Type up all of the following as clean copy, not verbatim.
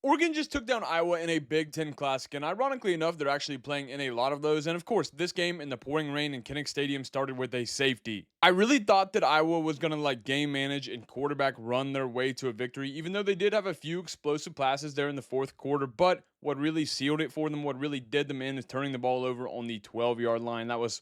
Oregon just took down Iowa in a Big Ten Classic, and ironically enough, they're actually playing in a lot of those. And of course, this game in the pouring rain in Kinnick Stadium started with a safety. I really thought that Iowa was going to game manage and quarterback run their way to a victory, even though they did have a few explosive passes there in the fourth quarter. But what really sealed it for them, what really did them in, is turning the ball over on the 12-yard line. That was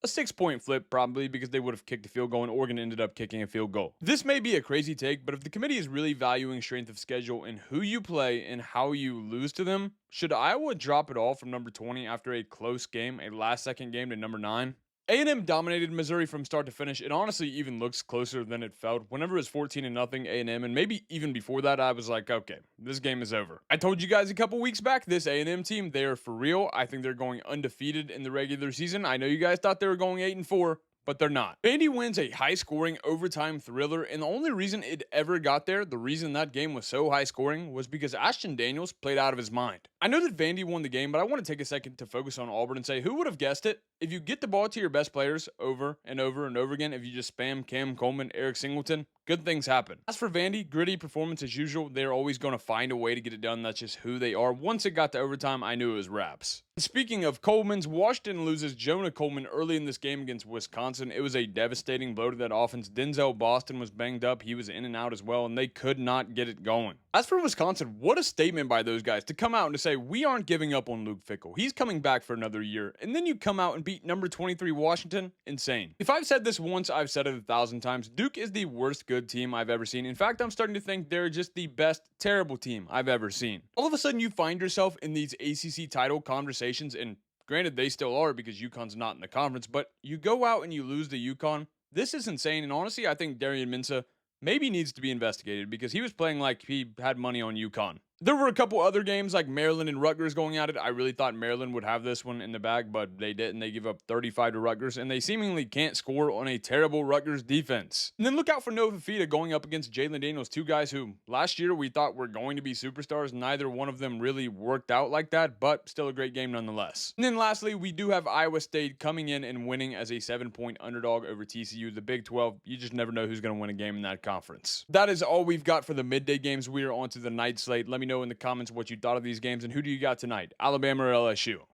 a 6-point flip, probably, because they would have kicked a field goal and Oregon ended up kicking a field goal. This may be a crazy take, but if the committee is really valuing strength of schedule and who you play and how you lose to them, should Iowa drop it all from number 20 after a close game, a last-second game, to number 9? A&M dominated Missouri from start to finish. It honestly even looks closer than it felt. Whenever it was 14-0 A&M, and maybe even before that, I was like, okay, this game is over. I told you guys a couple weeks back, this A&M team, they are for real. I think they're going undefeated in the regular season. I know you guys thought they were going 8-4. But they're not. Vandy wins a high-scoring overtime thriller, and the only reason it ever got there, the reason that game was so high-scoring, was because Ashton Daniels played out of his mind. I know that Vandy won the game, but I want to take a second to focus on Auburn and say, who would have guessed it? If you get the ball to your best players over and over and over again, if you just spam Cam Coleman, Eric Singleton, good things happen. As for Vandy, gritty performance as usual. They're always going to find a way to get it done. That's just who they are. Once it got to overtime, I knew it was wraps. Speaking of Coleman's, Washington loses Jonah Coleman early in this game against Wisconsin. It was a devastating blow to that offense. Denzel Boston was banged up. He was in and out as well, and they could not get it going. As for Wisconsin, what a statement by those guys to come out and to say, we aren't giving up on Luke Fickell. He's coming back for another year. And then you come out and beat number 23 Washington. Insane. If I've said this once, I've said it 1,000 times. Duke is the worst good team I've ever seen. In fact, I'm starting to think they're just the best terrible team I've ever seen. All of a sudden, you find yourself in these ACC title conversations, and granted, they still are because UConn's not in the conference, but you go out and you lose to UConn. This is insane, and honestly, I think Darian Mensah maybe needs to be investigated because he was playing like he had money on UConn. There were a couple other games like Maryland and Rutgers going at it. I really thought Maryland would have this one in the bag, but they didn't. They give up 35 to Rutgers, and they seemingly can't score on a terrible Rutgers defense. And then look out for Nova Fida going up against Jalen Daniels, two guys who last year we thought were going to be superstars. Neither one of them really worked out like that, but still a great game nonetheless. And then lastly, we do have Iowa State coming in and winning as a 7-point underdog over TCU. The Big 12, you just never know who's going to win a game in that conference. That is all we've got for the midday games. We are on to the night slate. Let me know in the comments what you thought of these games and who do you got tonight, Alabama or LSU?